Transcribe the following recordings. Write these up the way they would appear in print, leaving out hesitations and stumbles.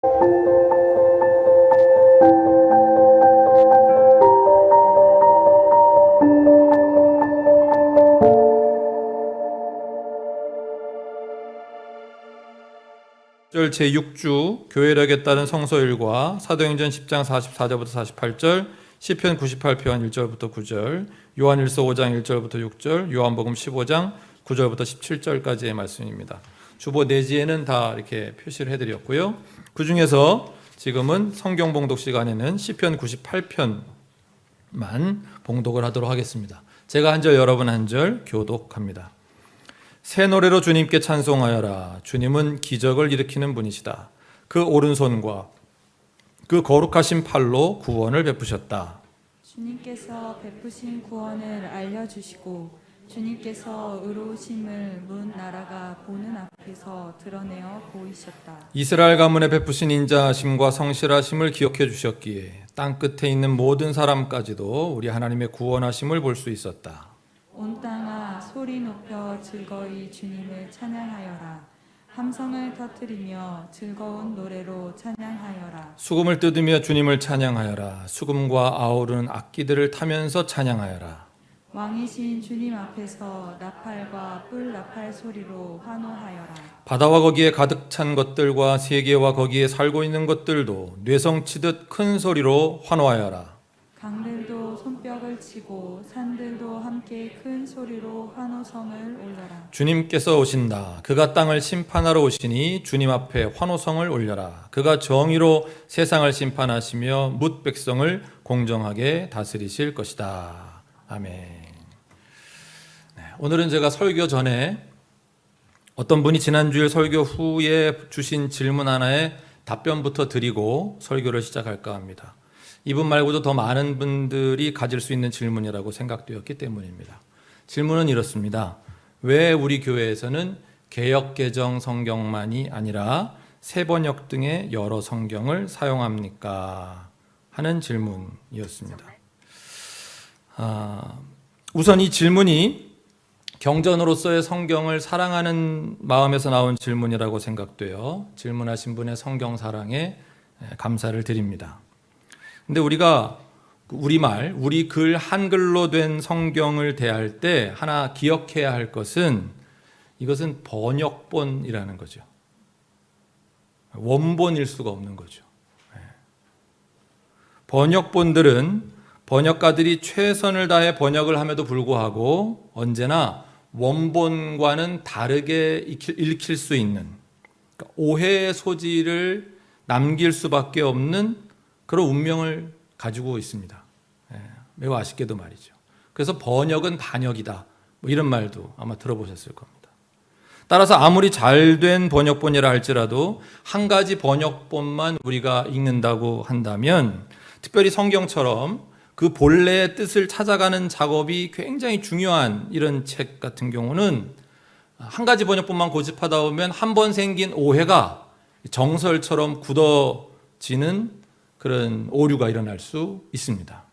제6주 교회력에 따른 성서일과 사도행전 10장 44절부터 48절, 시편 98편 1절부터 9절, 요한일서 5장 1절부터 6절, 요한복음 15장 9절부터 17절까지의 말씀입니다. 주보 내지에는 다 이렇게 표시를 해드렸고요. 그 중에서 지금은 성경 봉독 시간에는 시편 98편만 봉독을 하도록 하겠습니다. 제가 한 절, 여러분 한 절 교독합니다. 새 노래로 주님께 찬송하여라. 주님은 기적을 일으키는 분이시다. 그 오른손과 그 거룩하신 팔로 구원을 베푸셨다. 주님께서 베푸신 구원을 알려주시고 주님께서 의로우심을 문 나라가 보는 앞에서 드러내어 보이셨다. 이스라엘 가문에 베푸신 인자하심과 성실하심을 기억해 주셨기에 땅끝에 있는 모든 사람까지도 우리 하나님의 구원하심을 볼 수 있었다. 온 땅아 소리 높여 즐거이 주님을 찬양하여라. 함성을 터뜨리며 즐거운 노래로 찬양하여라. 수금을 뜯으며 주님을 찬양하여라. 수금과 아우르는 악기들을 타면서 찬양하여라. 왕이신 주님 앞에서 나팔과 뿔 나팔 소리로 환호하여라. 바다와 거기에 가득 찬 것들과 세계와 거기에 살고 있는 것들도 뇌성치듯 큰 소리로 환호하여라. 강들도 손뼉을 치고 산들도 함께 큰 소리로 환호성을 올려라. 주님께서 오신다. 그가 땅을 심판하러 오시니 주님 앞에 환호성을 올려라. 그가 정의로 세상을 심판하시며 뭇 백성을 공정하게 다스리실 것이다. 아멘. 네, 오늘은 제가 설교 전에 어떤 분이 지난주일 설교 후에 주신 질문 하나에 답변부터 드리고 설교를 시작할까 합니다. 이분 말고도 더 많은 분들이 가질 수 있는 질문이라고 생각되었기 때문입니다. 질문은 이렇습니다. 왜 우리 교회에서는 개역개정 성경만이 아니라 새번역 등의 여러 성경을 사용합니까? 하는 질문이었습니다. 우선 이 질문이 경전으로서의 성경을 사랑하는 마음에서 나온 질문이라고 생각돼요. 질문하신 분의 성경 사랑에 감사를 드립니다. 근데 우리가 우리말, 우리 글 한글로 된 성경을 대할 때 하나 기억해야 할 것은 이것은 번역본이라는 거죠. 원본일 수가 없는 거죠. 번역본들은 번역가들이 최선을 다해 번역을 함에도 불구하고 언제나 원본과는 다르게 읽힐 수 있는, 그러니까 오해의 소지를 남길 수밖에 없는 그런 운명을 가지고 있습니다. 매우 아쉽게도 말이죠. 그래서 번역은 반역이다. 뭐 이런 말도 아마 들어보셨을 겁니다. 따라서 아무리 잘된 번역본이라 할지라도 한 가지 번역본만 우리가 읽는다고 한다면 특별히 성경처럼 그 본래의 뜻을 찾아가는 작업이 굉장히 중요한 이런 책 같은 경우는 한 가지 번역본만 고집하다 보면 한 번 생긴 오해가 정설처럼 굳어지는 그런 오류가 일어날 수 있습니다.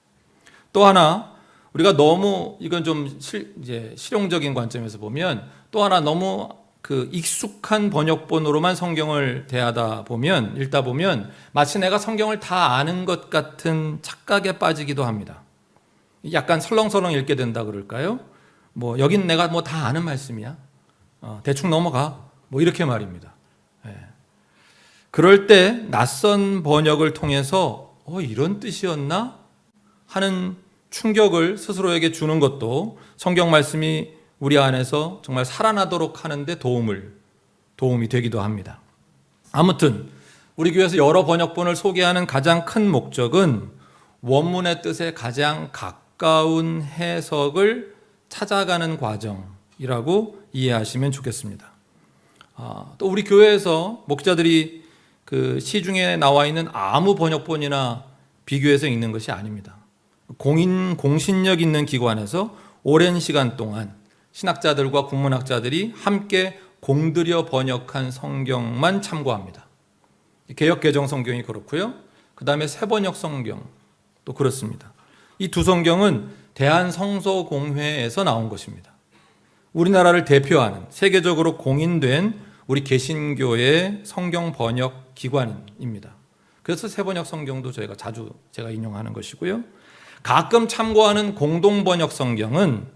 또 하나 우리가 너무 이건 좀 실용적인 관점에서 보면 또 하나 너무 그 익숙한 번역본으로만 성경을 대하다 보면 읽다 보면 마치 내가 성경을 다 아는 것 같은 착각에 빠지기도 합니다. 약간 설렁설렁 읽게 된다 그럴까요? 뭐 여긴 내가 뭐 다 아는 말씀이야. 대충 넘어가. 뭐 이렇게 말입니다. 그럴 때 낯선 번역을 통해서 이런 뜻이었나? 하는 충격을 스스로에게 주는 것도 성경 말씀이 우리 안에서 정말 살아나도록 하는데 도움이 되기도 합니다. 아무튼 우리 교회에서 여러 번역본을 소개하는 가장 큰 목적은 원문의 뜻에 가장 가까운 해석을 찾아가는 과정이라고 이해하시면 좋겠습니다. 또 우리 교회에서 목자들이 그 시중에 나와 있는 아무 번역본이나 비교해서 읽는 것이 아닙니다. 공신력 있는 기관에서 오랜 시간 동안 신학자들과 국문학자들이 함께 공들여 번역한 성경만 참고합니다. 개역개정 성경이 그렇고요. 그 다음에 새번역 성경도 그렇습니다. 이 두 성경은 대한성서공회에서 나온 것입니다. 우리나라를 대표하는 세계적으로 공인된 우리 개신교의 성경 번역 기관입니다. 그래서 새번역 성경도 저희가 자주 제가 인용하는 것이고요. 가끔 참고하는 공동 번역 성경은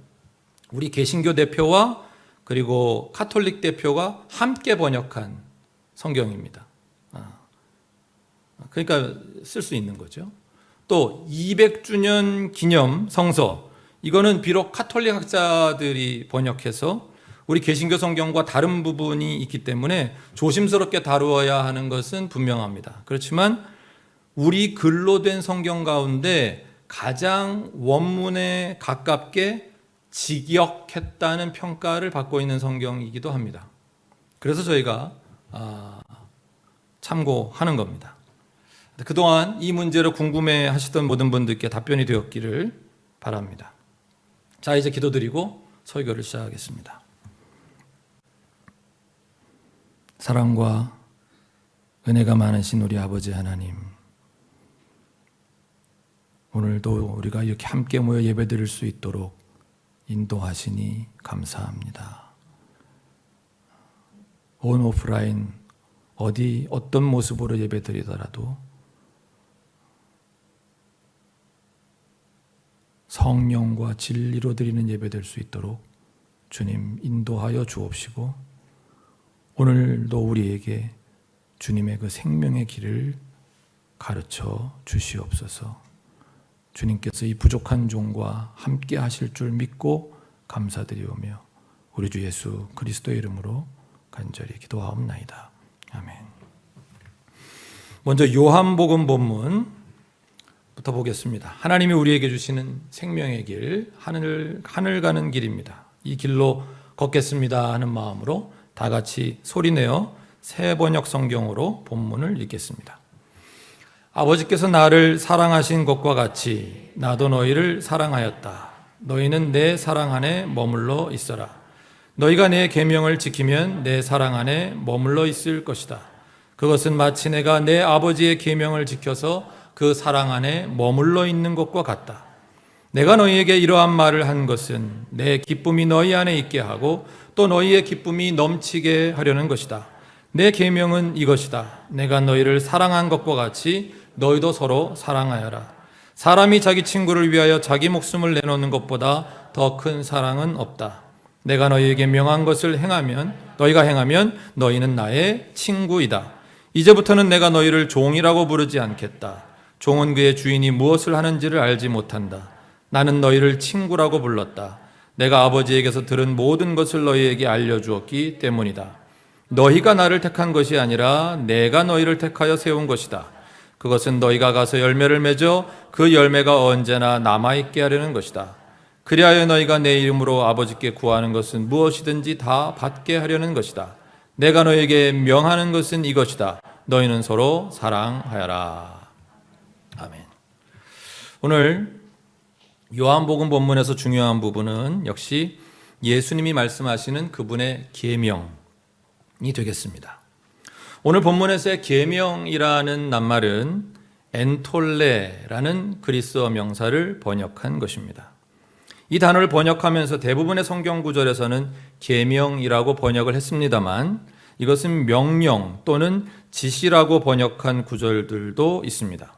우리 개신교 대표와 그리고 카톨릭 대표가 함께 번역한 성경입니다. 그러니까 쓸 수 있는 거죠. 또 200주년 기념 성서, 이거는 비록 카톨릭 학자들이 번역해서 우리 개신교 성경과 다른 부분이 있기 때문에 조심스럽게 다루어야 하는 것은 분명합니다. 그렇지만 우리 글로 된 성경 가운데 가장 원문에 가깝게 직역했다는 평가를 받고 있는 성경이기도 합니다. 그래서 저희가 참고하는 겁니다. 그동안 이 문제로 궁금해하시던 모든 분들께 답변이 되었기를 바랍니다. 자, 이제 기도드리고 설교를 시작하겠습니다. 사랑과 은혜가 많으신 우리 아버지 하나님, 오늘도 우리가 이렇게 함께 모여 예배드릴 수 있도록 인도하시니 감사합니다. 온 오프라인 어떤 모습으로 예배드리더라도 성령과 진리로 드리는 예배 될 수 있도록 주님 인도하여 주옵시고, 오늘도 우리에게 주님의 그 생명의 길을 가르쳐 주시옵소서. 주님께서 이 부족한 종과 함께 하실 줄 믿고 감사드리오며 우리 주 예수 그리스도의 이름으로 간절히 기도하옵나이다. 아멘. 먼저 요한복음 본문부터 보겠습니다. 하나님이 우리에게 주시는 생명의 길, 하늘 가는 길입니다. 이 길로 걷겠습니다 하는 마음으로 다 같이 소리내어 새번역 성경으로 본문을 읽겠습니다. 아버지께서 나를 사랑하신 것과 같이 나도 너희를 사랑하였다. 너희는 내 사랑 안에 머물러 있어라. 너희가 내 계명을 지키면 내 사랑 안에 머물러 있을 것이다. 그것은 마치 내가 내 아버지의 계명을 지켜서 그 사랑 안에 머물러 있는 것과 같다. 내가 너희에게 이러한 말을 한 것은 내 기쁨이 너희 안에 있게 하고 또 너희의 기쁨이 넘치게 하려는 것이다. 내 계명은 이것이다. 내가 너희를 사랑한 것과 같이 너희도 서로 사랑하여라. 사람이 자기 친구를 위하여 자기 목숨을 내놓는 것보다 더 큰 사랑은 없다. 내가 너희에게 명한 것을 너희가 행하면 너희는 나의 친구이다. 이제부터는 내가 너희를 종이라고 부르지 않겠다. 종은 그의 주인이 무엇을 하는지를 알지 못한다. 나는 너희를 친구라고 불렀다. 내가 아버지에게서 들은 모든 것을 너희에게 알려주었기 때문이다. 너희가 나를 택한 것이 아니라 내가 너희를 택하여 세운 것이다. 그것은 너희가 가서 열매를 맺어 그 열매가 언제나 남아있게 하려는 것이다. 그리하여 너희가 내 이름으로 아버지께 구하는 것은 무엇이든지 다 받게 하려는 것이다. 내가 너희에게 명하는 것은 이것이다. 너희는 서로 사랑하여라. 아멘. 오늘 요한복음 본문에서 중요한 부분은 역시 예수님이 말씀하시는 그분의 계명이 되겠습니다. 오늘 본문에서의 계명이라는 낱말은 엔톨레라는 그리스어 명사를 번역한 것입니다. 이 단어를 번역하면서 대부분의 성경 구절에서는 계명이라고 번역을 했습니다만 이것은 명령 또는 지시라고 번역한 구절들도 있습니다.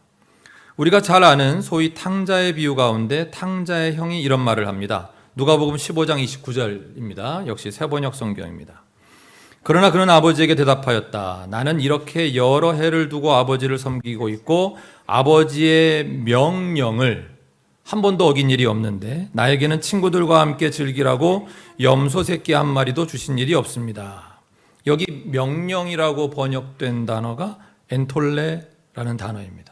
우리가 잘 아는 소위 탕자의 비유 가운데 탕자의 형이 이런 말을 합니다. 누가복음 15장 29절입니다. 역시 새번역 성경입니다. 그러나 그는 아버지에게 대답하였다. 나는 이렇게 여러 해를 두고 아버지를 섬기고 있고 아버지의 명령을 한 번도 어긴 일이 없는데 나에게는 친구들과 함께 즐기라고 염소 새끼 한 마리도 주신 일이 없습니다. 여기 명령이라고 번역된 단어가 엔톨레라는 단어입니다.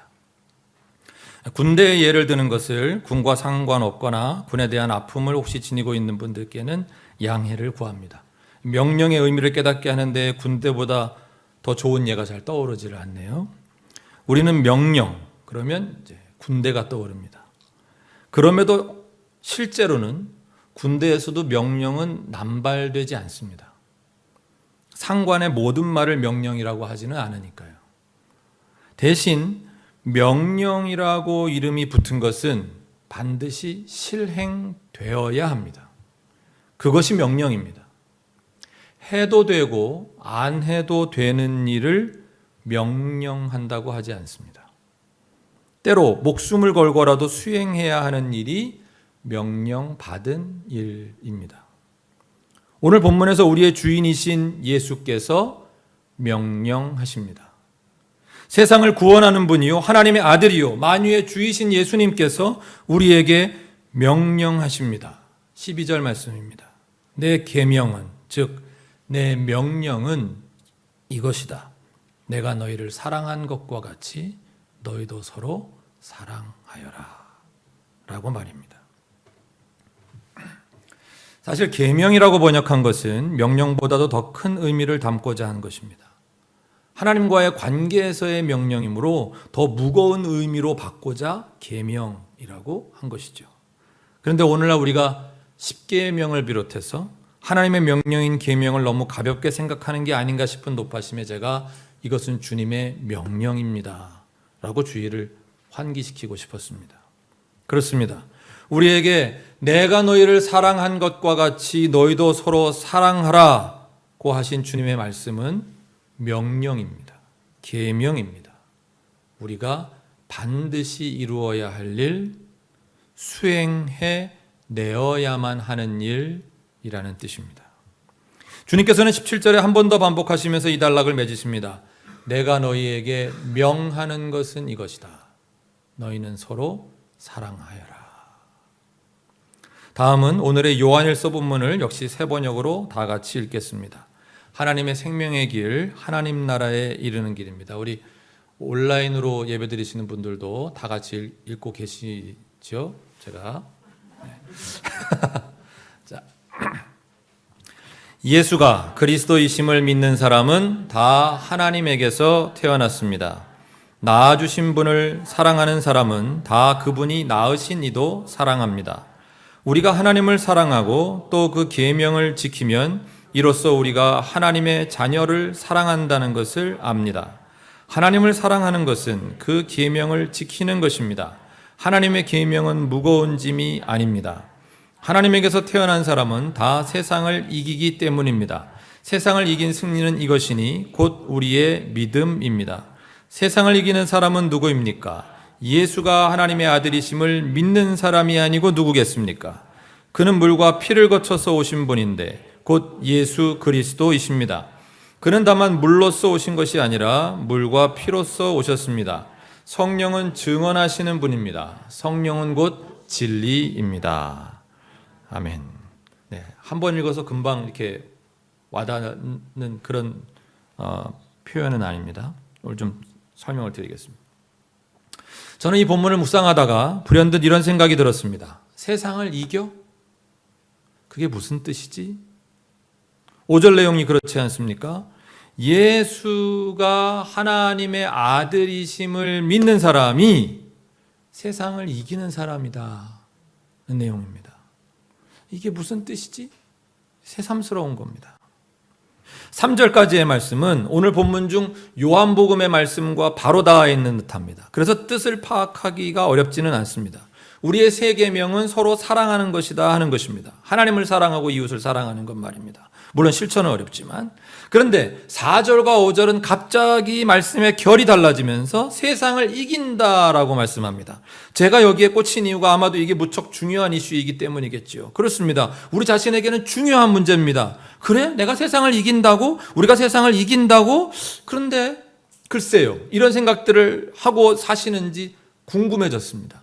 군대의 예를 드는 것을 군과 상관없거나 군에 대한 아픔을 혹시 지니고 있는 분들께는 양해를 구합니다. 명령의 의미를 깨닫게 하는데 군대보다 더 좋은 예가 잘 떠오르지를 않네요. 우리는 명령 그러면 이제 군대가 떠오릅니다. 그럼에도 실제로는 군대에서도 명령은 남발되지 않습니다. 상관의 모든 말을 명령이라고 하지는 않으니까요. 대신 명령이라고 이름이 붙은 것은 반드시 실행되어야 합니다. 그것이 명령입니다. 해도 되고 안 해도 되는 일을 명령한다고 하지 않습니다. 때로 목숨을 걸고라도 수행해야 하는 일이 명령받은 일입니다. 오늘 본문에서 우리의 주인이신 예수께서 명령하십니다. 세상을 구원하는 분이요 하나님의 아들이요 만유의 주이신 예수님께서 우리에게 명령하십니다. 12절 말씀입니다. 내 계명은 즉 내 명령은 이것이다. 내가 너희를 사랑한 것과 같이 너희도 서로 사랑하여라 라고 말입니다. 사실 계명이라고 번역한 것은 명령보다도 더 큰 의미를 담고자 한 것입니다. 하나님과의 관계에서의 명령이므로 더 무거운 의미로 받고자 계명이라고 한 것이죠. 그런데 오늘날 우리가 십계명을 비롯해서 하나님의 명령인 계명을 너무 가볍게 생각하는 게 아닌가 싶은 높아심에 제가 이것은 주님의 명령입니다 라고 주의를 환기시키고 싶었습니다. 그렇습니다. 우리에게 내가 너희를 사랑한 것과 같이 너희도 서로 사랑하라고 하신 주님의 말씀은 명령입니다. 계명입니다. 우리가 반드시 이루어야 할 일, 수행해 내어야만 하는 일이라는 뜻입니다. 주님께서는 17절에 한 번 더 반복하시면서 이 단락을 맺으십니다. 내가 너희에게 명하는 것은 이것이다. 너희는 서로 사랑하여라. 다음은 오늘의 요한일서 본문을 역시 세 번역으로 다 같이 읽겠습니다. 하나님의 생명의 길, 하나님 나라에 이르는 길입니다. 우리 온라인으로 예배드리시는 분들도 다 같이 읽고 계시죠? 제가 자, 예수가 그리스도이심을 믿는 사람은 다 하나님에게서 태어났습니다. 낳아주신 분을 사랑하는 사람은 다 그분이 낳으신 이도 사랑합니다. 우리가 하나님을 사랑하고 또 그 계명을 지키면 이로써 우리가 하나님의 자녀를 사랑한다는 것을 압니다. 하나님을 사랑하는 것은 그 계명을 지키는 것입니다. 하나님의 계명은 무거운 짐이 아닙니다. 하나님에게서 태어난 사람은 다 세상을 이기기 때문입니다. 세상을 이긴 승리는 이것이니 곧 우리의 믿음입니다. 세상을 이기는 사람은 누구입니까? 예수가 하나님의 아들이심을 믿는 사람이 아니고 누구겠습니까? 그는 물과 피를 거쳐서 오신 분인데 곧 예수 그리스도이십니다. 그는 다만 물로써 오신 것이 아니라 물과 피로써 오셨습니다. 성령은 증언하시는 분입니다. 성령은 곧 진리입니다. 아멘. 네, 한번 읽어서 금방 이렇게 와닿는 그런 표현은 아닙니다. 오늘 좀 설명을 드리겠습니다. 저는 이 본문을 묵상하다가 불현듯 이런 생각이 들었습니다. 세상을 이겨? 그게 무슨 뜻이지? 5절 내용이 그렇지 않습니까? 예수가 하나님의 아들이심을 믿는 사람이 세상을 이기는 사람이다. 는 내용입니다. 이게 무슨 뜻이지? 새삼스러운 겁니다. 3절까지의 말씀은 오늘 본문 중 요한복음의 말씀과 바로 닿아 있는 듯합니다. 그래서 뜻을 파악하기가 어렵지는 않습니다. 우리의 세 계명은 서로 사랑하는 것이다 하는 것입니다. 하나님을 사랑하고 이웃을 사랑하는 것 말입니다. 물론 실천은 어렵지만. 그런데 4절과 5절은 갑자기 말씀의 결이 달라지면서 세상을 이긴다라고 말씀합니다. 제가 여기에 꽂힌 이유가 아마도 이게 무척 중요한 이슈이기 때문이겠죠. 그렇습니다. 우리 자신에게는 중요한 문제입니다. 그래? 내가 세상을 이긴다고? 우리가 세상을 이긴다고? 그런데 글쎄요. 이런 생각들을 하고 사시는지 궁금해졌습니다.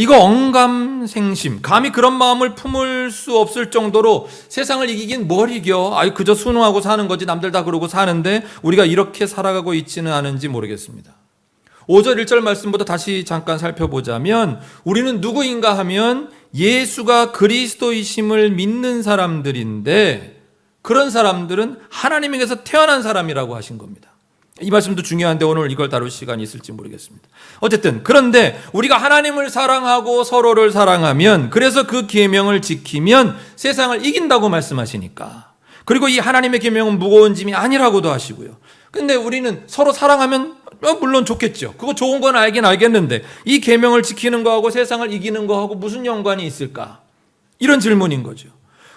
이거 언감생심, 감히 그런 마음을 품을 수 없을 정도로 세상을 이기긴 뭘 이겨? 아이 그저 순응하고 사는 거지 남들 다 그러고 사는데 우리가 이렇게 살아가고 있지는 않은지 모르겠습니다. 5절 1절 말씀부터 다시 잠깐 살펴보자면 우리는 누구인가 하면 예수가 그리스도이심을 믿는 사람들인데 그런 사람들은 하나님에게서 태어난 사람이라고 하신 겁니다. 이 말씀도 중요한데 오늘 이걸 다룰 시간이 있을지 모르겠습니다. 어쨌든 그런데 우리가 하나님을 사랑하고 서로를 사랑하면 그래서 그 계명을 지키면 세상을 이긴다고 말씀하시니까 그리고 이 하나님의 계명은 무거운 짐이 아니라고도 하시고요. 근데 우리는 서로 사랑하면 물론 좋겠죠. 그거 좋은 건 알긴 알겠는데 이 계명을 지키는 거하고 세상을 이기는 거하고 무슨 연관이 있을까? 이런 질문인 거죠.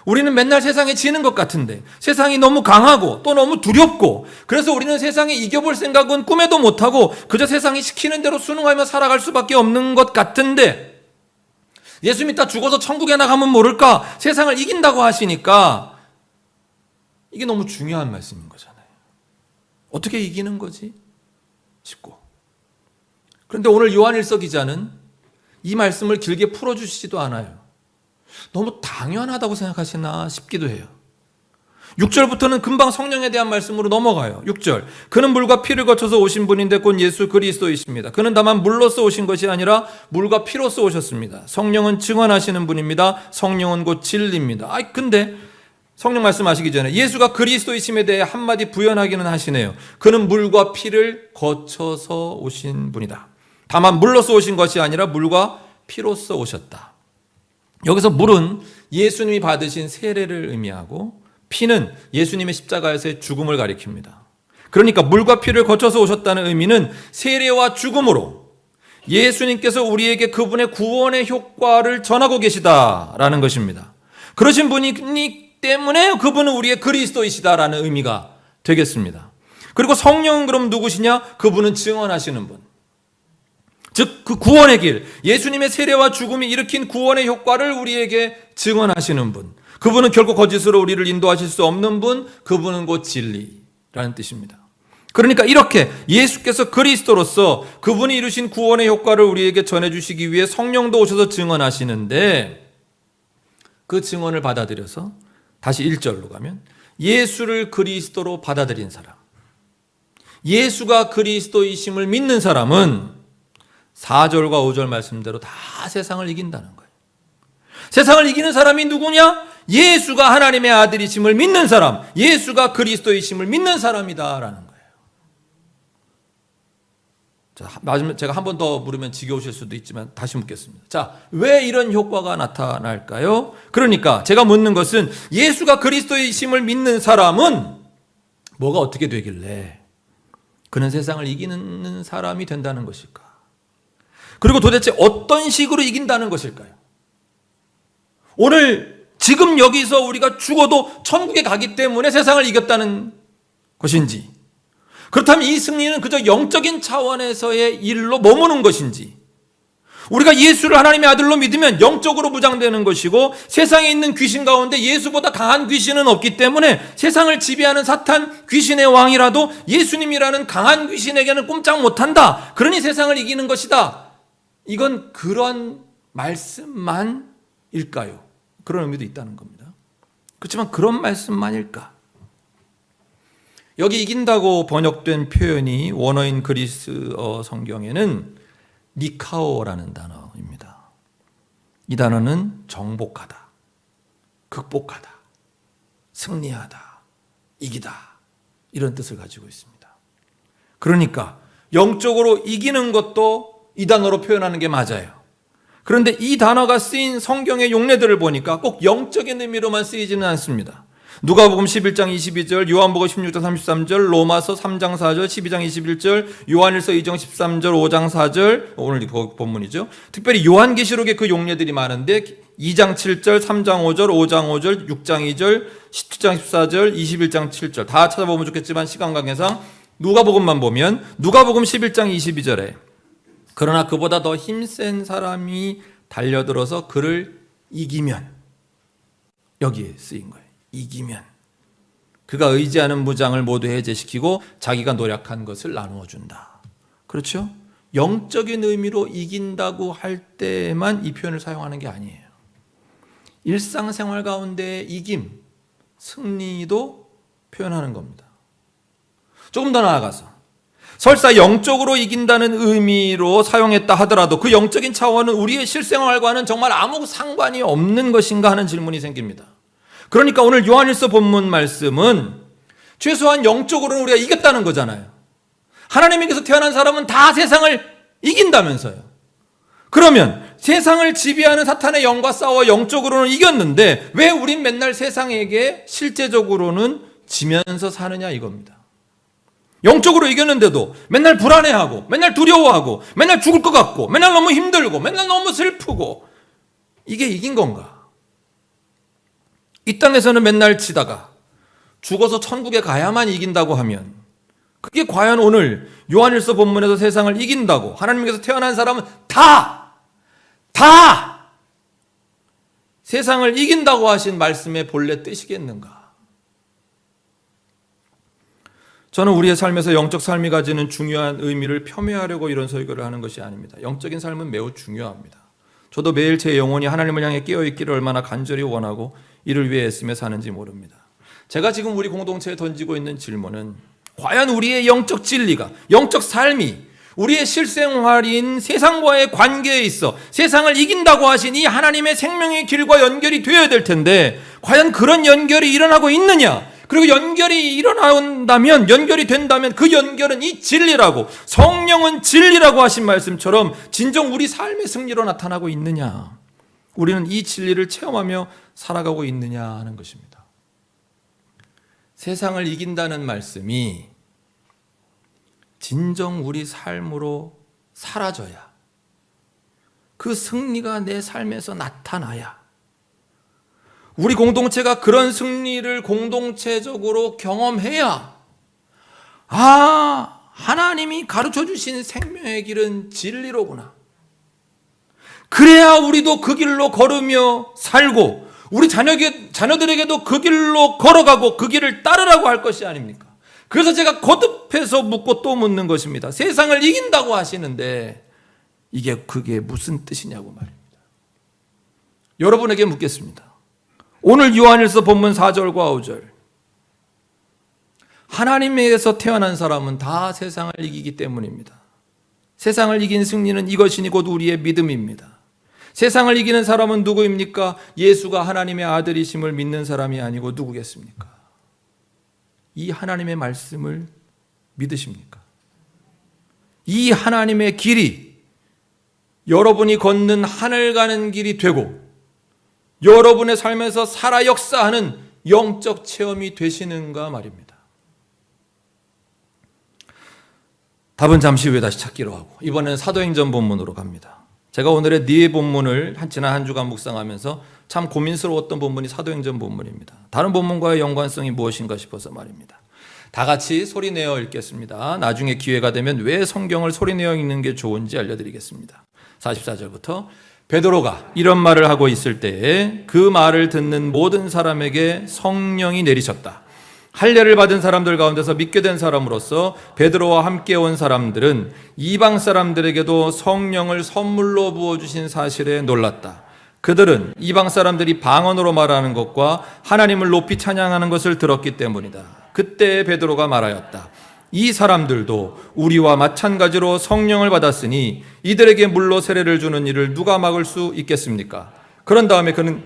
우리는 맨날 세상에 지는 것 같은데, 세상이 너무 강하고 또 너무 두렵고, 그래서 우리는 세상에 이겨볼 생각은 꿈에도 못하고 그저 세상이 시키는 대로 순응하며 살아갈 수밖에 없는 것 같은데, 예수 믿다 죽어서 천국에 나가면 모를까, 세상을 이긴다고 하시니까 이게 너무 중요한 말씀인 거잖아요. 어떻게 이기는 거지 싶고, 그런데 오늘 요한일서 기자는 이 말씀을 길게 풀어주시지도 않아요. 너무 당연하다고 생각하시나 싶기도 해요. 6절부터는 금방 성령에 대한 말씀으로 넘어가요. 6절, 그는 물과 피를 거쳐서 오신 분인데 곧 예수 그리스도이십니다. 그는 다만 물로서 오신 것이 아니라 물과 피로서 오셨습니다. 성령은 증언하시는 분입니다. 성령은 곧 진리입니다. 근데 성령 말씀하시기 전에 예수가 그리스도이심에 대해 한마디 부연하기는 하시네요. 그는 물과 피를 거쳐서 오신 분이다. 다만 물로서 오신 것이 아니라 물과 피로서 오셨다. 여기서 물은 예수님이 받으신 세례를 의미하고, 피는 예수님의 십자가에서의 죽음을 가리킵니다. 그러니까 물과 피를 거쳐서 오셨다는 의미는 세례와 죽음으로 예수님께서 우리에게 그분의 구원의 효과를 전하고 계시다라는 것입니다. 그러신 분이기 때문에 그분은 우리의 그리스도이시다라는 의미가 되겠습니다. 그리고 성령은 그럼 누구시냐? 그분은 증언하시는 분. 즉 그 구원의 길, 예수님의 세례와 죽음이 일으킨 구원의 효과를 우리에게 증언하시는 분, 그분은 결코 거짓으로 우리를 인도하실 수 없는 분, 그분은 곧 진리라는 뜻입니다. 그러니까 이렇게 예수께서 그리스도로서 그분이 이루신 구원의 효과를 우리에게 전해주시기 위해 성령도 오셔서 증언하시는데, 그 증언을 받아들여서 다시 1절로 가면 예수를 그리스도로 받아들인 사람, 예수가 그리스도이심을 믿는 사람은 4절과 5절 말씀대로 다 세상을 이긴다는 거예요. 세상을 이기는 사람이 누구냐? 예수가 하나님의 아들이심을 믿는 사람, 예수가 그리스도이심을 믿는 사람이다라는 거예요. 자, 마지막에 제가 한 번 더 물으면 지겨우실 수도 있지만 다시 묻겠습니다. 자, 왜 이런 효과가 나타날까요? 그러니까 제가 묻는 것은, 예수가 그리스도이심을 믿는 사람은 뭐가 어떻게 되길래 그는 세상을 이기는 사람이 된다는 것일까? 그리고 도대체 어떤 식으로 이긴다는 것일까요? 오늘 지금 여기서 우리가 죽어도 천국에 가기 때문에 세상을 이겼다는 것인지, 그렇다면 이 승리는 그저 영적인 차원에서의 일로 머무는 것인지, 우리가 예수를 하나님의 아들로 믿으면 영적으로 무장되는 것이고, 세상에 있는 귀신 가운데 예수보다 강한 귀신은 없기 때문에 세상을 지배하는 사탄 귀신의 왕이라도 예수님이라는 강한 귀신에게는 꼼짝 못한다, 그러니 세상을 이기는 것이다, 이건 그런 말씀만일까요? 그런 의미도 있다는 겁니다. 그렇지만 그런 말씀만일까? 여기 이긴다고 번역된 표현이 원어인 그리스어 성경에는 니카오라는 단어입니다. 이 단어는 정복하다, 극복하다, 승리하다, 이기다, 이런 뜻을 가지고 있습니다. 그러니까 영적으로 이기는 것도 이 단어로 표현하는 게 맞아요. 그런데 이 단어가 쓰인 성경의 용례들을 보니까 꼭 영적인 의미로만 쓰이지는 않습니다. 누가복음 11장 22절, 요한복음 16장 33절, 로마서 3장 4절, 12장 21절, 요한일서 2장 13절, 5장 4절, 오늘 본문이죠. 특별히 요한계시록에 그 용례들이 많은데 2장 7절, 3장 5절, 5장 5절, 6장 2절, 17장 14절, 21장 7절 다 찾아보면 좋겠지만 시간 관계상 누가복음만 보면 누가복음 11장 22절에 그러나 그보다 더 힘센 사람이 달려들어서 그를 이기면, 여기에 쓰인 거예요. 이기면 그가 의지하는 무장을 모두 해제시키고 자기가 노력한 것을 나누어 준다. 그렇죠? 영적인 의미로 이긴다고 할 때만 이 표현을 사용하는 게 아니에요. 일상생활 가운데 이김, 승리도 표현하는 겁니다. 조금 더 나아가서 설사 영적으로 이긴다는 의미로 사용했다 하더라도 그 영적인 차원은 우리의 실생활과는 정말 아무 상관이 없는 것인가 하는 질문이 생깁니다. 그러니까 오늘 요한일서 본문 말씀은 최소한 영적으로는 우리가 이겼다는 거잖아요. 하나님에게서 태어난 사람은 다 세상을 이긴다면서요. 그러면 세상을 지배하는 사탄의 영과 싸워 영적으로는 이겼는데 왜 우린 맨날 세상에게 실제적으로는 지면서 사느냐 이겁니다. 영적으로 이겼는데도 맨날 불안해하고 맨날 두려워하고 맨날 죽을 것 같고 맨날 너무 힘들고 맨날 너무 슬프고, 이게 이긴 건가? 이 땅에서는 맨날 치다가 죽어서 천국에 가야만 이긴다고 하면 그게 과연 오늘 요한일서 본문에서 세상을 이긴다고 하나님께서 태어난 사람은 다 세상을 이긴다고 하신 말씀의 본래 뜻이겠는가? 저는 우리의 삶에서 영적 삶이 가지는 중요한 의미를 폄훼하려고 이런 설교를 하는 것이 아닙니다. 영적인 삶은 매우 중요합니다. 저도 매일 제 영혼이 하나님을 향해 깨어있기를 얼마나 간절히 원하고 이를 위해 애쓰며 사는지 모릅니다. 제가 지금 우리 공동체에 던지고 있는 질문은 과연 우리의 영적 진리가, 영적 삶이 우리의 실생활인 세상과의 관계에 있어 세상을 이긴다고 하신 이 하나님의 생명의 길과 연결이 되어야 될 텐데 과연 그런 연결이 일어나고 있느냐? 그리고 연결이 일어난다면, 연결이 된다면 그 연결은 이 진리라고, 성령은 진리라고 하신 말씀처럼 진정 우리 삶의 승리로 나타나고 있느냐? 우리는 이 진리를 체험하며 살아가고 있느냐 하는 것입니다. 세상을 이긴다는 말씀이 진정 우리 삶으로 사라져야, 그 승리가 내 삶에서 나타나야 우리 공동체가 그런 승리를 공동체적으로 경험해야 하나님이 가르쳐 주신 생명의 길은 진리로구나. 그래야 우리도 그 길로 걸으며 살고 우리 자녀들에게도 그 길로 걸어가고 그 길을 따르라고 할 것이 아닙니까? 그래서 제가 거듭해서 묻고 또 묻는 것입니다. 세상을 이긴다고 하시는데 그게 무슨 뜻이냐고 말입니다. 여러분에게 묻겠습니다. 오늘 요한일서 본문 4절과 5절, 하나님에게서 태어난 사람은 다 세상을 이기기 때문입니다. 세상을 이긴 승리는 이것이니 곧 우리의 믿음입니다. 세상을 이기는 사람은 누구입니까? 예수가 하나님의 아들이심을 믿는 사람이 아니고 누구겠습니까? 이 하나님의 말씀을 믿으십니까? 이 하나님의 길이 여러분이 걷는 하늘 가는 길이 되고 여러분의 삶에서 살아 역사하는 영적 체험이 되시는가 말입니다. 답은 잠시 후에 다시 찾기로 하고 이번에는 사도행전 본문으로 갑니다. 제가 오늘의 네 본문을 지난 한 주간 묵상하면서 참 고민스러웠던 본문이 사도행전 본문입니다. 다른 본문과의 연관성이 무엇인가 싶어서 말입니다. 다 같이 소리내어 읽겠습니다. 나중에 기회가 되면 왜 성경을 소리내어 읽는 게 좋은지 알려드리겠습니다. 44절부터 베드로가 이런 말을 하고 있을 때에 그 말을 듣는 모든 사람에게 성령이 내리셨다. 할례를 받은 사람들 가운데서 믿게 된 사람으로서 베드로와 함께 온 사람들은 이방 사람들에게도 성령을 선물로 부어주신 사실에 놀랐다. 그들은 이방 사람들이 방언으로 말하는 것과 하나님을 높이 찬양하는 것을 들었기 때문이다. 그때 베드로가 말하였다. 이 사람들도 우리와 마찬가지로 성령을 받았으니 이들에게 물로 세례를 주는 일을 누가 막을 수 있겠습니까? 그런 다음에 그는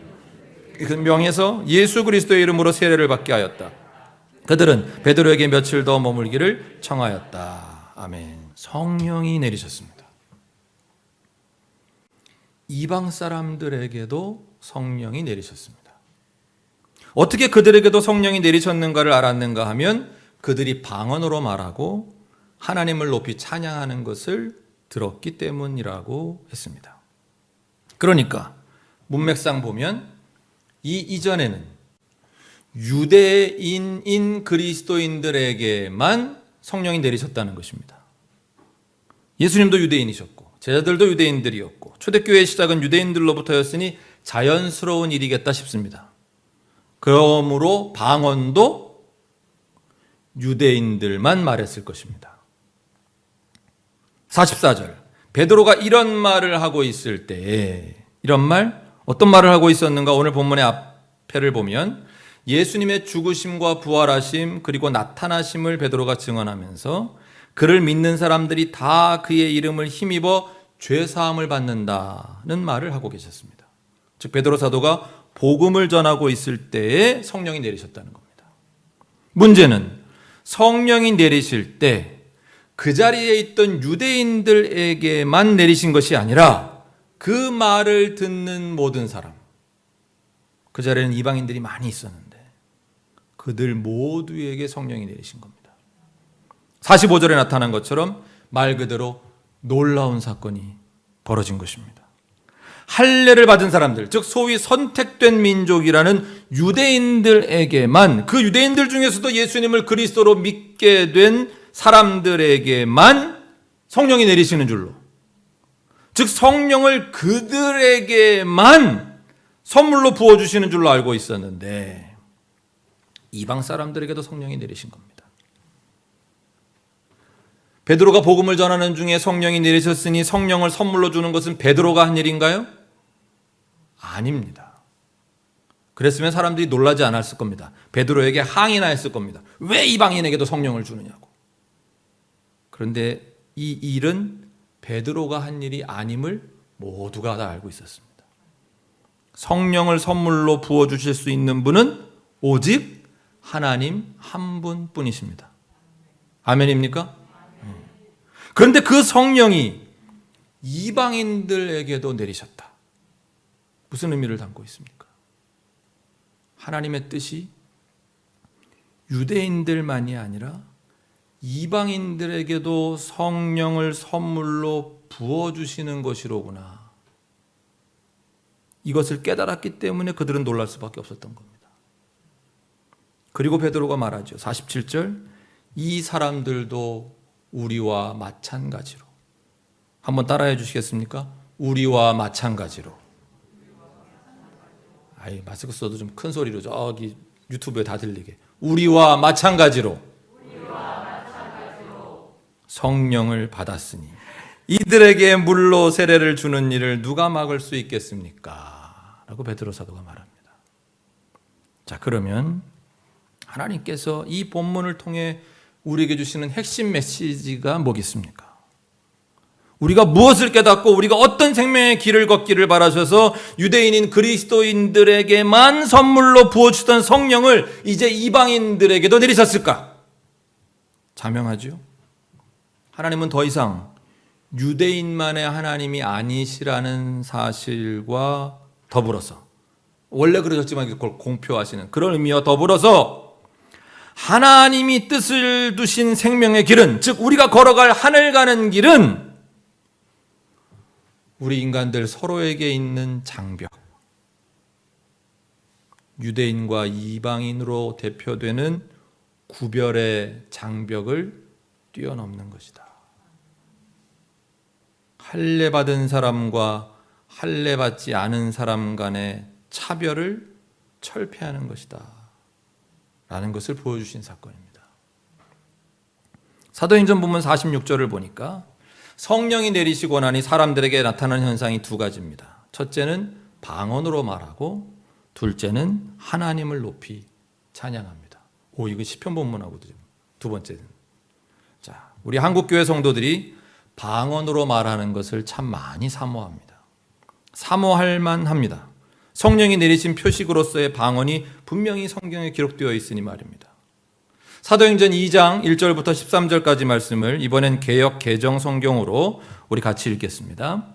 명해서 예수 그리스도의 이름으로 세례를 받게 하였다. 그들은 베드로에게 며칠 더 머물기를 청하였다. 아멘. 성령이 내리셨습니다. 이방 사람들에게도 성령이 내리셨습니다. 어떻게 그들에게도 성령이 내리셨는가를 알았는가 하면 그들이 방언으로 말하고 하나님을 높이 찬양하는 것을 들었기 때문이라고 했습니다. 그러니까 문맥상 보면 이전에는 유대인인 그리스도인들에게만 성령이 내리셨다는 것입니다. 예수님도 유대인이셨고 제자들도 유대인들이었고 초대교회의 시작은 유대인들로부터였으니 자연스러운 일이겠다 싶습니다. 그러므로 방언도 유대인들만 말했을 것입니다. 44절 베드로가 이런 말을 하고 있을 때에 어떤 말을 하고 있었는가? 오늘 본문의 앞에를 보면 예수님의 죽으심과 부활하심 그리고 나타나심을 베드로가 증언하면서 그를 믿는 사람들이 다 그의 이름을 힘입어 죄사함을 받는다는 말을 하고 계셨습니다. 즉 베드로 사도가 복음을 전하고 있을 때에 성령이 내리셨다는 겁니다. 문제는 성령이 내리실 때 그 자리에 있던 유대인들에게만 내리신 것이 아니라 그 말을 듣는 모든 사람, 그 자리에는 이방인들이 많이 있었는데 그들 모두에게 성령이 내리신 겁니다. 45절에 나타난 것처럼 말 그대로 놀라운 사건이 벌어진 것입니다. 할례를 받은 사람들, 즉 소위 선택된 민족이라는 유대인들에게만, 그 유대인들 중에서도 예수님을 그리스도로 믿게 된 사람들에게만 성령이 내리시는 줄로, 즉 성령을 그들에게만 선물로 부어주시는 줄로 알고 있었는데 이방 사람들에게도 성령이 내리신 겁니다. 베드로가 복음을 전하는 중에 성령이 내리셨으니 성령을 선물로 주는 것은 베드로가 한 일인가요? 아닙니다. 그랬으면 사람들이 놀라지 않았을 겁니다. 베드로에게 항의나 했을 겁니다. 왜 이방인에게도 성령을 주느냐고. 그런데 이 일은 베드로가 한 일이 아님을 모두가 다 알고 있었습니다. 성령을 선물로 부어주실 수 있는 분은 오직 하나님 한 분뿐이십니다. 아멘입니까? 그런데 그 성령이 이방인들에게도 내리셨다. 무슨 의미를 담고 있습니까? 하나님의 뜻이 유대인들만이 아니라 이방인들에게도 성령을 선물로 부어주시는 것이로구나. 이것을 깨달았기 때문에 그들은 놀랄 수밖에 없었던 겁니다. 그리고 베드로가 말하죠. 47절, 이 사람들도 우리와 마찬가지로. 한번 따라해 주시겠습니까? 우리와 마찬가지로. 마스크 써도 좀 큰 소리로 저기 유튜브에 다 들리게. 우리와 마찬가지로 성령을 받았으니 이들에게 물로 세례를 주는 일을 누가 막을 수 있겠습니까? 라고 베드로 사도가 말합니다. 자, 그러면 하나님께서 이 본문을 통해 우리에게 주시는 핵심 메시지가 뭐겠습니까? 우리가 무엇을 깨닫고 우리가 어떤 생명의 길을 걷기를 바라셔서 유대인인 그리스도인들에게만 선물로 부어주던 성령을 이제 이방인들에게도 내리셨을까? 자명하죠. 하나님은 더 이상 유대인만의 하나님이 아니시라는 사실과 더불어서, 원래 그러셨지만 그걸 공표하시는 그런 의미와 더불어서 하나님이 뜻을 두신 생명의 길은, 즉 우리가 걸어갈 하늘 가는 길은 우리 인간들 서로에게 있는 장벽, 유대인과 이방인으로 대표되는 구별의 장벽을 뛰어넘는 것이다. 할례 받은 사람과 할례 받지 않은 사람 간의 차별을 철폐하는 것이다 라는 것을 보여주신 사건입니다. 사도행전 본문 46절을 보니까 성령이 내리시고 나니 사람들에게 나타나는 현상이 두 가지입니다. 첫째는 방언으로 말하고, 둘째는 하나님을 높이 찬양합니다. 이거 시편 본문하고도 두 번째는. 자, 우리 한국교회 성도들이 방언으로 말하는 것을 참 많이 사모합니다. 사모할 만합니다. 성령이 내리신 표식으로서의 방언이 분명히 성경에 기록되어 있으니 말입니다. 사도행전 2장 1절부터 13절까지 말씀을 이번엔 개역 개정 성경으로 우리 같이 읽겠습니다.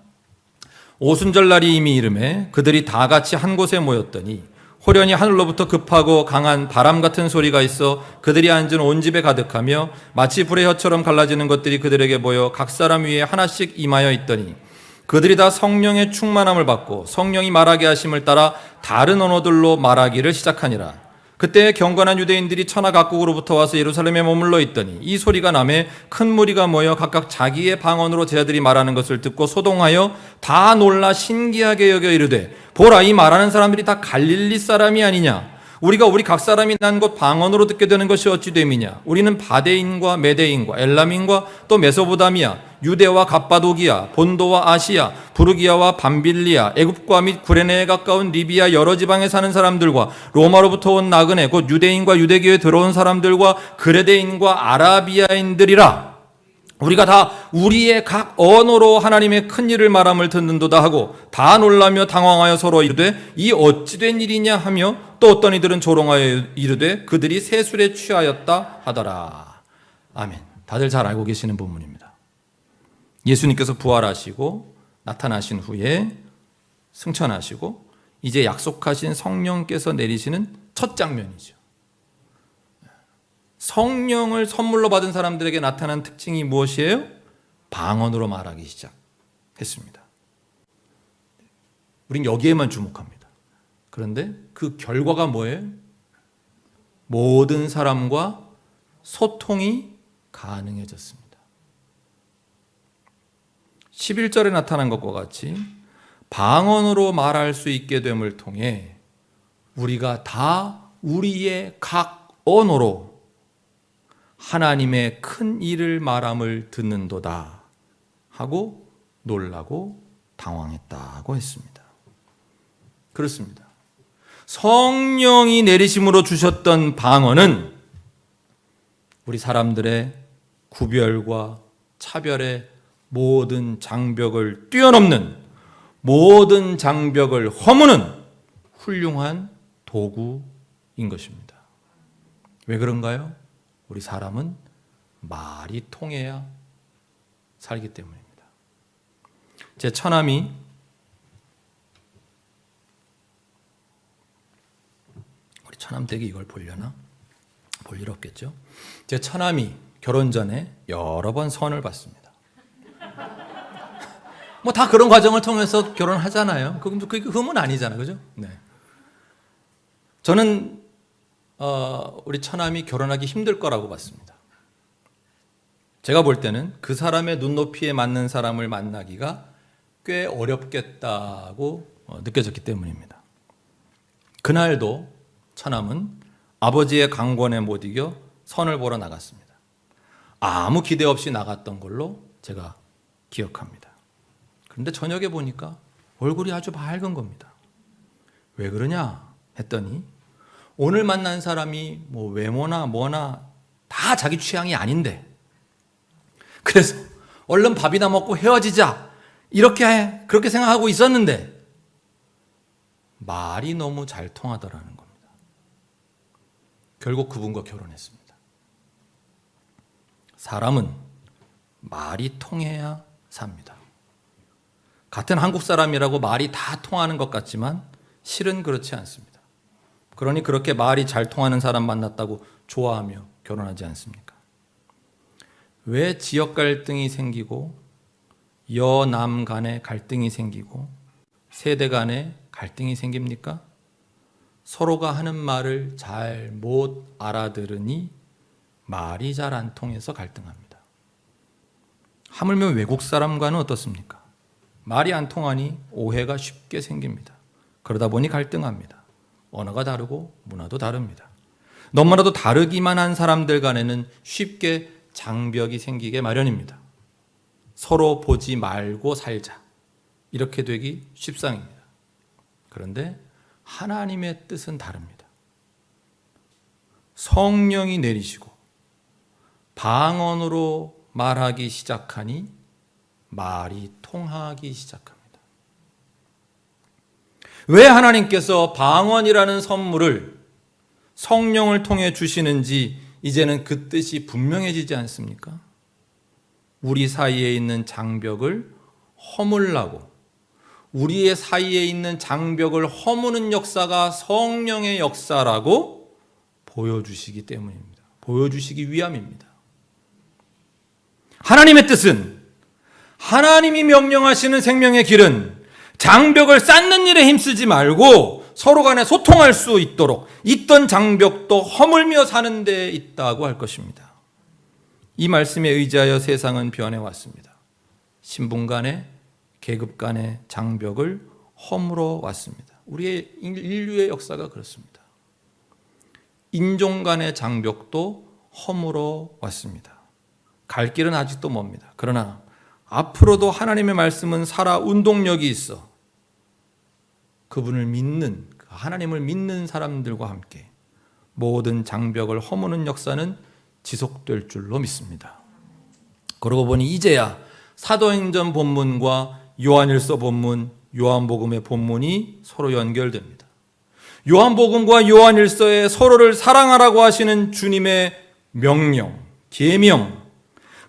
오순절날이 이미 이르매 그들이 다 같이 한 곳에 모였더니 호련히 하늘로부터 급하고 강한 바람 같은 소리가 있어 그들이 앉은 온 집에 가득하며 마치 불의 혀처럼 갈라지는 것들이 그들에게 보여 각 사람 위에 하나씩 임하여 있더니 그들이 다 성령의 충만함을 받고 성령이 말하게 하심을 따라 다른 언어들로 말하기를 시작하니라. 그때 경건한 유대인들이 천하 각국으로부터 와서 예루살렘에 머물러 있더니 이 소리가 나매 큰 무리가 모여 각각 자기의 방언으로 제자들이 말하는 것을 듣고 소동하여 다 놀라 신기하게 여겨 이르되 보라, 이 말하는 사람들이 다 갈릴리 사람이 아니냐? 우리가 우리 각 사람이 난 곳 방언으로 듣게 되는 것이 어찌 됨이냐? 우리는 바데인과 메데인과 엘람인과 또 메소보다미아, 유대와 갑바도기아, 본도와 아시아, 부르기아와 밤빌리아, 애굽과 및 구레네에 가까운 리비아 여러 지방에 사는 사람들과 로마로부터 온 나그네 곧 유대인과 유대교에 들어온 사람들과 그레데인과 아라비아인들이라. 우리가 다 우리의 각 언어로 하나님의 큰 일을 말함을 듣는도다 하고 다 놀라며 당황하여 서로 이르되 이 어찌 된 일이냐 하며 또 어떤 이들은 조롱하여 이르되 그들이 세술에 취하였다 하더라. 아멘. 다들 잘 알고 계시는 본문입니다. 예수님께서 부활하시고 나타나신 후에 승천하시고 이제 약속하신 성령께서 내리시는 첫 장면이죠. 성령을 선물로 받은 사람들에게 나타난 특징이 무엇이에요? 방언으로 말하기 시작했습니다. 우린 여기에만 주목합니다. 그런데 그 결과가 뭐예요? 모든 사람과 소통이 가능해졌습니다. 11절에 나타난 것과 같이 방언으로 말할 수 있게 됨을 통해 우리가 다 우리의 각 언어로 하나님의 큰 일을 말함을 듣는도다 하고 놀라고 당황했다고 했습니다. 그렇습니다. 성령이 내리심으로 주셨던 방언은 우리 사람들의 구별과 차별의 모든 장벽을 뛰어넘는, 모든 장벽을 허무는 훌륭한 도구인 것입니다. 왜 그런가요? 우리 사람은 말이 통해야 살기 때문입니다. 제 처남이 우리 처남 댁이 이걸 보려나? 볼 일 없겠죠? 제 처남이 결혼 전에 여러 번 선을 받습니다. 뭐 다 그런 과정을 통해서 결혼하잖아요. 그게 흠은 아니잖아요. 그죠? 네. 저는 우리 처남이 결혼하기 힘들 거라고 봤습니다. 제가 볼 때는 그 사람의 눈높이에 맞는 사람을 만나기가 꽤 어렵겠다고 느껴졌기 때문입니다. 그날도 처남은 아버지의 강권에 못 이겨 선을 보러 나갔습니다. 아무 기대 없이 나갔던 걸로 제가 기억합니다. 그런데 저녁에 보니까 얼굴이 아주 밝은 겁니다. 왜 그러냐 했더니 오늘 만난 사람이 뭐 외모나 뭐나 다 자기 취향이 아닌데, 그래서 얼른 밥이나 먹고 헤어지자 그렇게 생각하고 있었는데 말이 너무 잘 통하더라는 겁니다. 결국 그분과 결혼했습니다. 사람은 말이 통해야 삽니다. 같은 한국 사람이라고 말이 다 통하는 것 같지만 실은 그렇지 않습니다. 그러니 그렇게 말이 잘 통하는 사람 만났다고 좋아하며 결혼하지 않습니까? 왜 지역 갈등이 생기고 여남 간에 갈등이 생기고 세대 간에 갈등이 생깁니까? 서로가 하는 말을 잘 못 알아들으니 말이 잘 안 통해서 갈등합니다. 하물며 외국 사람과는 어떻습니까? 말이 안 통하니 오해가 쉽게 생깁니다. 그러다 보니 갈등합니다. 언어가 다르고 문화도 다릅니다. 너무나도 다르기만 한 사람들 간에는 쉽게 장벽이 생기게 마련입니다. 서로 보지 말고 살자, 이렇게 되기 십상입니다. 그런데 하나님의 뜻은 다릅니다. 성령이 내리시고 방언으로 말하기 시작하니 말이 통하기 시작합니다. 왜 하나님께서 방언이라는 선물을 성령을 통해 주시는지 이제는 그 뜻이 분명해지지 않습니까? 우리 사이에 있는 장벽을 허물라고, 우리의 사이에 있는 장벽을 허무는 역사가 성령의 역사라고 보여주시기 때문입니다. 보여주시기 위함입니다. 하나님의 뜻은, 하나님이 명령하시는 생명의 길은 장벽을 쌓는 일에 힘쓰지 말고 서로 간에 소통할 수 있도록 있던 장벽도 허물며 사는 데 있다고 할 것입니다. 이 말씀에 의지하여 세상은 변해왔습니다. 신분 간의, 계급 간의 장벽을 허물어 왔습니다. 우리의 인류의 역사가 그렇습니다. 인종 간의 장벽도 허물어 왔습니다. 갈 길은 아직도 멉니다. 그러나 앞으로도 하나님의 말씀은 살아 운동력이 있어 그분을 믿는, 하나님을 믿는 사람들과 함께 모든 장벽을 허무는 역사는 지속될 줄로 믿습니다. 그러고 보니 이제야 사도행전 본문과 요한일서 본문, 요한복음의 본문이 서로 연결됩니다. 요한복음과 요한일서에 서로를 사랑하라고 하시는 주님의 명령, 계명,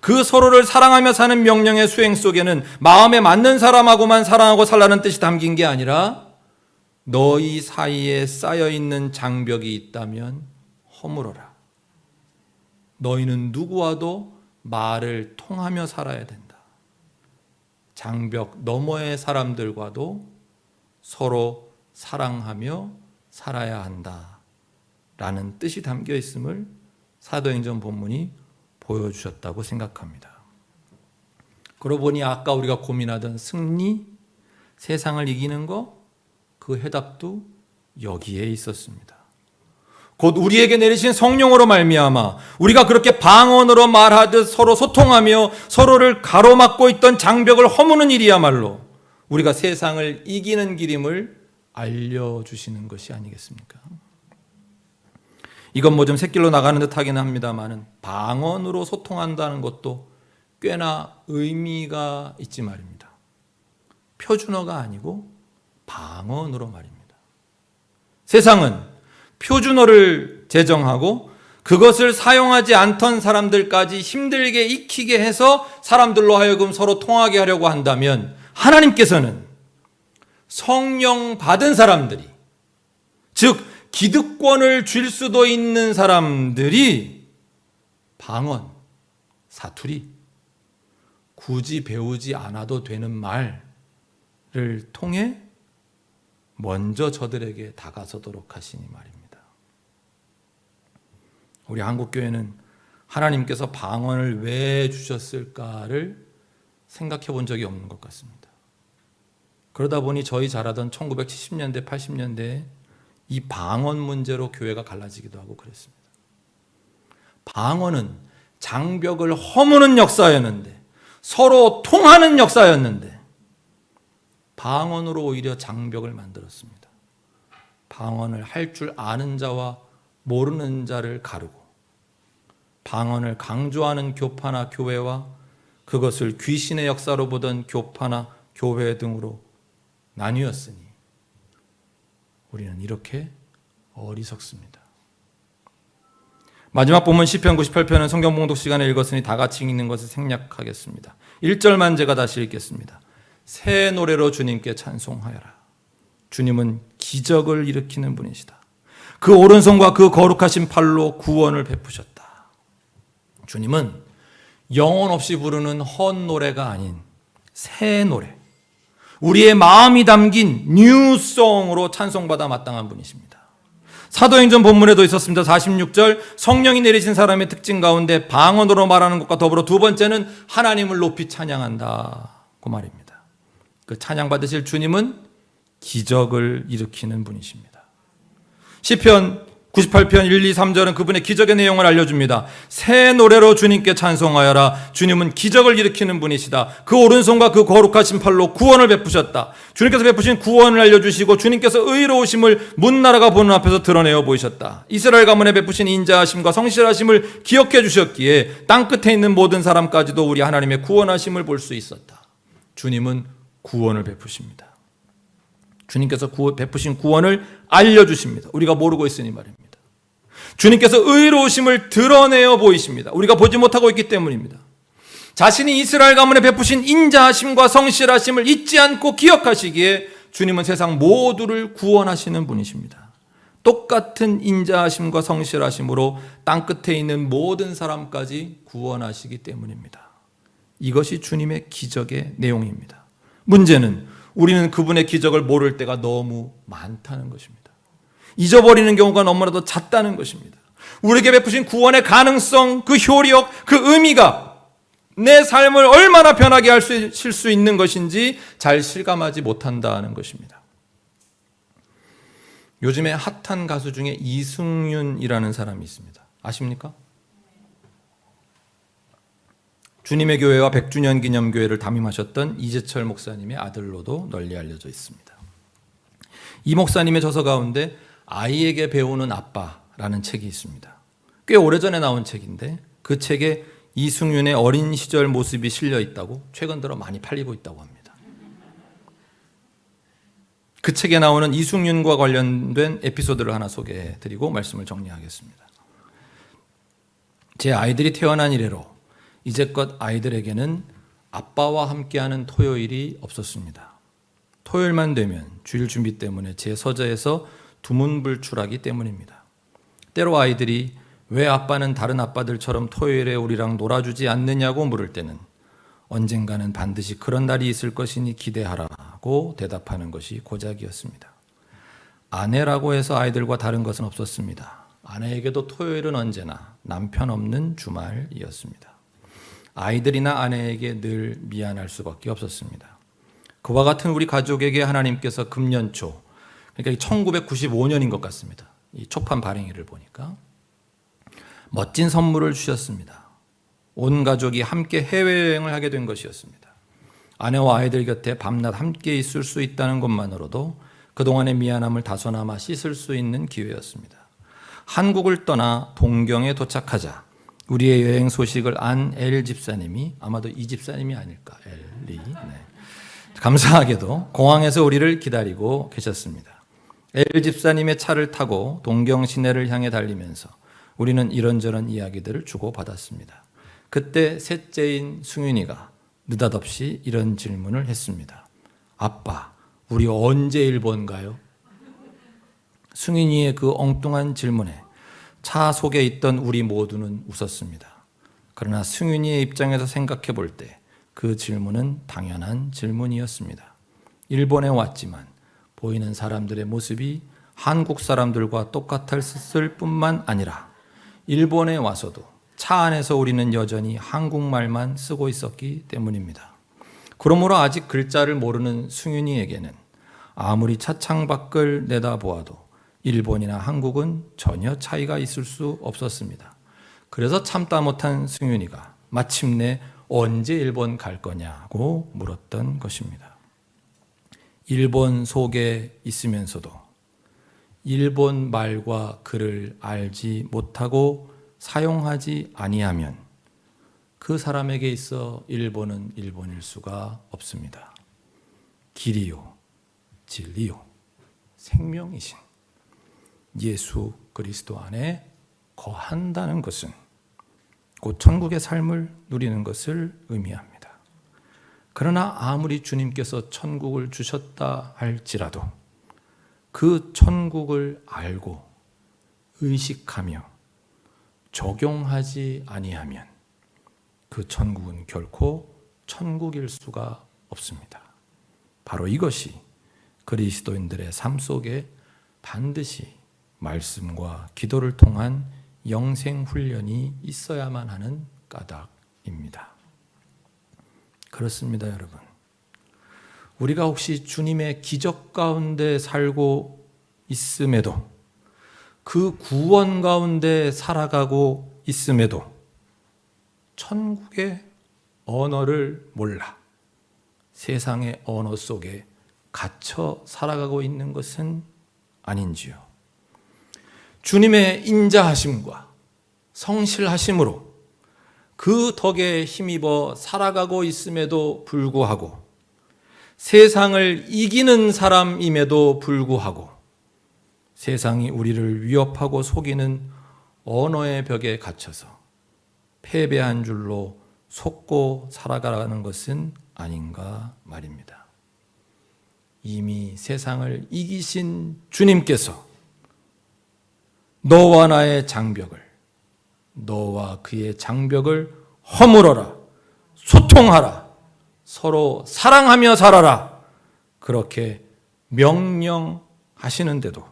그 서로를 사랑하며 사는 명령의 수행 속에는 마음에 맞는 사람하고만 사랑하고 살라는 뜻이 담긴 게 아니라 너희 사이에 쌓여있는 장벽이 있다면 허물어라. 너희는 누구와도 말을 통하며 살아야 된다. 장벽 너머의 사람들과도 서로 사랑하며 살아야 한다라는 뜻이 담겨 있음을 사도행전 본문이 보여주셨다고 생각합니다. 그러고 보니 아까 우리가 고민하던 승리, 세상을 이기는 거, 그 해답도 여기에 있었습니다. 곧 우리에게 내리신 성령으로 말미암아 우리가 그렇게 방언으로 말하듯 서로 소통하며 서로를 가로막고 있던 장벽을 허무는 일이야말로 우리가 세상을 이기는 길임을 알려주시는 것이 아니겠습니까? 이건 뭐 좀 샛길로 나가는 듯 하긴 합니다만 방언으로 소통한다는 것도 꽤나 의미가 있지 말입니다. 표준어가 아니고 방언으로 말입니다. 세상은 표준어를 제정하고 그것을 사용하지 않던 사람들까지 힘들게 익히게 해서 사람들로 하여금 서로 통하게 하려고 한다면 하나님께서는 성령 받은 사람들이, 즉 기득권을 줄 수도 있는 사람들이 방언, 사투리, 굳이 배우지 않아도 되는 말을 통해 먼저 저들에게 다가서도록 하시니 말입니다. 우리 한국교회는 하나님께서 방언을 왜 주셨을까를 생각해 본 적이 없는 것 같습니다. 그러다 보니 저희 자라던 1970년대, 80년대에 이 방언 문제로 교회가 갈라지기도 하고 그랬습니다. 방언은 장벽을 허무는 역사였는데, 서로 통하는 역사였는데 방언으로 오히려 장벽을 만들었습니다. 방언을 할 줄 아는 자와 모르는 자를 가르고 방언을 강조하는 교파나 교회와 그것을 귀신의 역사로 보던 교파나 교회 등으로 나뉘었으니 우리는 이렇게 어리석습니다. 마지막 본문 시편 98편은 성경 봉독 시간에 읽었으니 다 같이 읽는 것을 생략하겠습니다. 1절만 제가 다시 읽겠습니다. 새 노래로 주님께 찬송하여라. 주님은 기적을 일으키는 분이시다. 그 오른손과 그 거룩하신 팔로 구원을 베푸셨다. 주님은 영혼 없이 부르는 헛노래가 아닌 새 노래, 우리의 마음이 담긴 뉴송으로 찬송받아 마땅한 분이십니다. 사도행전 본문에도 있었습니다. 46절, 성령이 내리신 사람의 특징 가운데 방언으로 말하는 것과 더불어 두 번째는 하나님을 높이 찬양한다고 말입니다. 그 찬양받으실 주님은 기적을 일으키는 분이십니다. 시편 98편 1, 2, 3절은 그분의 기적의 내용을 알려줍니다. 새 노래로 주님께 찬송하여라. 주님은 기적을 일으키는 분이시다. 그 오른손과 그 거룩하신 팔로 구원을 베푸셨다. 주님께서 베푸신 구원을 알려주시고 주님께서 의로우심을 문나라가 보는 앞에서 드러내어 보이셨다. 이스라엘 가문에 베푸신 인자하심과 성실하심을 기억해 주셨기에 땅끝에 있는 모든 사람까지도 우리 하나님의 구원하심을 볼 수 있었다. 주님은 구원을 베푸십니다. 주님께서 베푸신 구원을 알려주십니다. 우리가 모르고 있으니 말입니다. 주님께서 의로우심을 드러내어 보이십니다. 우리가 보지 못하고 있기 때문입니다. 자신이 이스라엘 가문에 베푸신 인자하심과 성실하심을 잊지 않고 기억하시기에 주님은 세상 모두를 구원하시는 분이십니다. 똑같은 인자하심과 성실하심으로 땅끝에 있는 모든 사람까지 구원하시기 때문입니다. 이것이 주님의 기적의 내용입니다. 문제는 우리는 그분의 기적을 모를 때가 너무 많다는 것입니다. 잊어버리는 경우가 너무나도 잦다는 것입니다. 우리에게 베푸신 구원의 가능성, 그 효력, 그 의미가 내 삶을 얼마나 변하게 하실 수 있는 것인지 잘 실감하지 못한다는 것입니다. 요즘에 핫한 가수 중에 이승윤이라는 사람이 있습니다. 아십니까? 주님의 교회와 100주년 기념교회를 담임하셨던 이재철 목사님의 아들로도 널리 알려져 있습니다. 이 목사님의 저서 가운데 아이에게 배우는 아빠라는 책이 있습니다. 꽤 오래전에 나온 책인데 그 책에 이승윤의 어린 시절 모습이 실려 있다고 최근 들어 많이 팔리고 있다고 합니다. 그 책에 나오는 이승윤과 관련된 에피소드를 하나 소개해드리고 말씀을 정리하겠습니다. 제 아이들이 태어난 이래로 이제껏 아이들에게는 아빠와 함께하는 토요일이 없었습니다. 토요일만 되면 주일 준비 때문에 제 서재에서 두문불출하기 때문입니다. 때로 아이들이 왜 아빠는 다른 아빠들처럼 토요일에 우리랑 놀아주지 않느냐고 물을 때는 언젠가는 반드시 그런 날이 있을 것이니 기대하라 고 대답하는 것이 고작이었습니다. 아내라고 해서 아이들과 다른 것은 없었습니다. 아내에게도 토요일은 언제나 남편 없는 주말이었습니다. 아이들이나 아내에게 늘 미안할 수밖에 없었습니다. 그와 같은 우리 가족에게 하나님께서 금년초, 그러니까 1995년인 것 같습니다. 이 초판 발행일을 보니까 멋진 선물을 주셨습니다. 온 가족이 함께 해외여행을 하게 된 것이었습니다. 아내와 아이들 곁에 밤낮 함께 있을 수 있다는 것만으로도 그동안의 미안함을 다소나마 씻을 수 있는 기회였습니다. 한국을 떠나 동경에 도착하자 우리의 여행 소식을 안 엘 집사님이, 아마도 이 집사님이 아닐까, 엘리. 감사하게도 공항에서 우리를 기다리고 계셨습니다. 엘 집사님의 차를 타고 동경 시내를 향해 달리면서 우리는 이런저런 이야기들을 주고받았습니다. 그때 셋째인 승윤이가 느닷없이 이런 질문을 했습니다. 아빠, 우리 언제 일본 가요? 승윤이의 그 엉뚱한 질문에 차 속에 있던 우리 모두는 웃었습니다. 그러나 승윤이의 입장에서 생각해 볼 때 그 질문은 당연한 질문이었습니다. 일본에 왔지만 보이는 사람들의 모습이 한국 사람들과 똑같았을 뿐만 아니라 일본에 와서도 차 안에서 우리는 여전히 한국말만 쓰고 있었기 때문입니다. 그러므로 아직 글자를 모르는 승윤이에게는 아무리 차창 밖을 내다보아도 일본이나 한국은 전혀 차이가 있을 수 없었습니다. 그래서 참다 못한 승윤이가 마침내 언제 일본 갈 거냐고 물었던 것입니다. 일본 속에 있으면서도 일본 말과 글을 알지 못하고 사용하지 아니하면 그 사람에게 있어 일본은 일본일 수가 없습니다. 길이요, 진리요, 생명이신 예수 그리스도 안에 거한다는 것은 곧 천국의 삶을 누리는 것을 의미합니다. 그러나 아무리 주님께서 천국을 주셨다 할지라도 그 천국을 알고 의식하며 적용하지 아니하면 그 천국은 결코 천국일 수가 없습니다. 바로 이것이 그리스도인들의 삶 속에 반드시 말씀과 기도를 통한 영생 훈련이 있어야만 하는 까닭입니다. 그렇습니다, 여러분. 우리가 혹시 주님의 기적 가운데 살고 있음에도 그 구원 가운데 살아가고 있음에도 천국의 언어를 몰라 세상의 언어 속에 갇혀 살아가고 있는 것은 아닌지요. 주님의 인자하심과 성실하심으로 그 덕에 힘입어 살아가고 있음에도 불구하고 세상을 이기는 사람임에도 불구하고 세상이 우리를 위협하고 속이는 언어의 벽에 갇혀서 패배한 줄로 속고 살아가는 것은 아닌가 말입니다. 이미 세상을 이기신 주님께서 너와 나의 장벽을, 너와 그의 장벽을 허물어라, 소통하라, 서로 사랑하며 살아라, 그렇게 명령하시는데도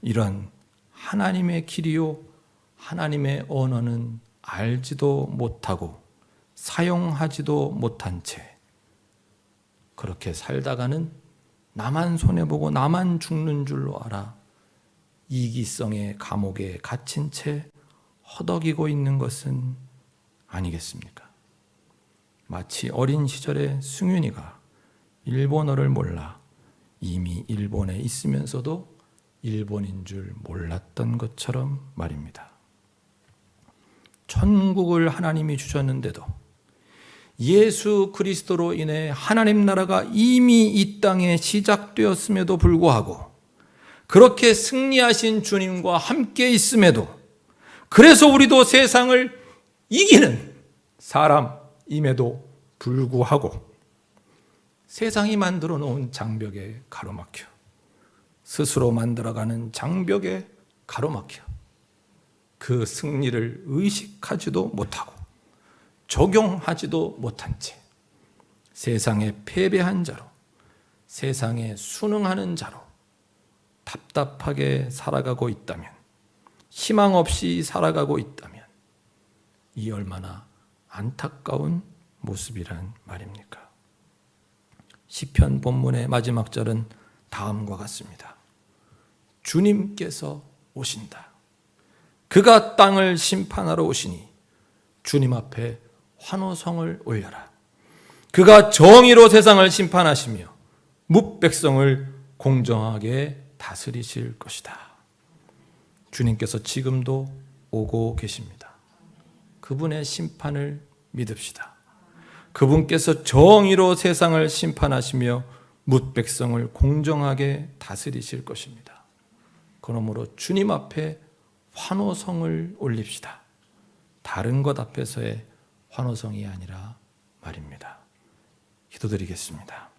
이런 하나님의 길이요 하나님의 언어는 알지도 못하고 사용하지도 못한 채 그렇게 살다가는 나만 손해보고 나만 죽는 줄로 알아 이기성의 감옥에 갇힌 채 허덕이고 있는 것은 아니겠습니까? 마치 어린 시절의 승윤이가 일본어를 몰라 이미 일본에 있으면서도 일본인 줄 몰랐던 것처럼 말입니다. 천국을 하나님이 주셨는데도 예수 그리스도로 인해 하나님 나라가 이미 이 땅에 시작되었음에도 불구하고 그렇게 승리하신 주님과 함께 있음에도 그래서 우리도 세상을 이기는 사람임에도 불구하고 세상이 만들어 놓은 장벽에 가로막혀 스스로 만들어가는 장벽에 가로막혀 그 승리를 의식하지도 못하고 적용하지도 못한 채 세상에 패배한 자로 세상에 순응하는 자로 답답하게 살아가고 있다면, 희망 없이 살아가고 있다면 이 얼마나 안타까운 모습이란 말입니까? 시편 본문의 마지막 절은 다음과 같습니다. 주님께서 오신다. 그가 땅을 심판하러 오시니 주님 앞에 환호성을 올려라. 그가 정의로 세상을 심판하시며 뭇백성을 공정하게 다스리실 것이다. 주님께서 지금도 오고 계십니다. 그분의 심판을 믿읍시다. 그분께서 정의로 세상을 심판하시며 뭇백성을 공정하게 다스리실 것입니다. 그러므로 주님 앞에 환호성을 올립시다. 다른 것 앞에서의 환호성이 아니라 말입니다. 기도드리겠습니다.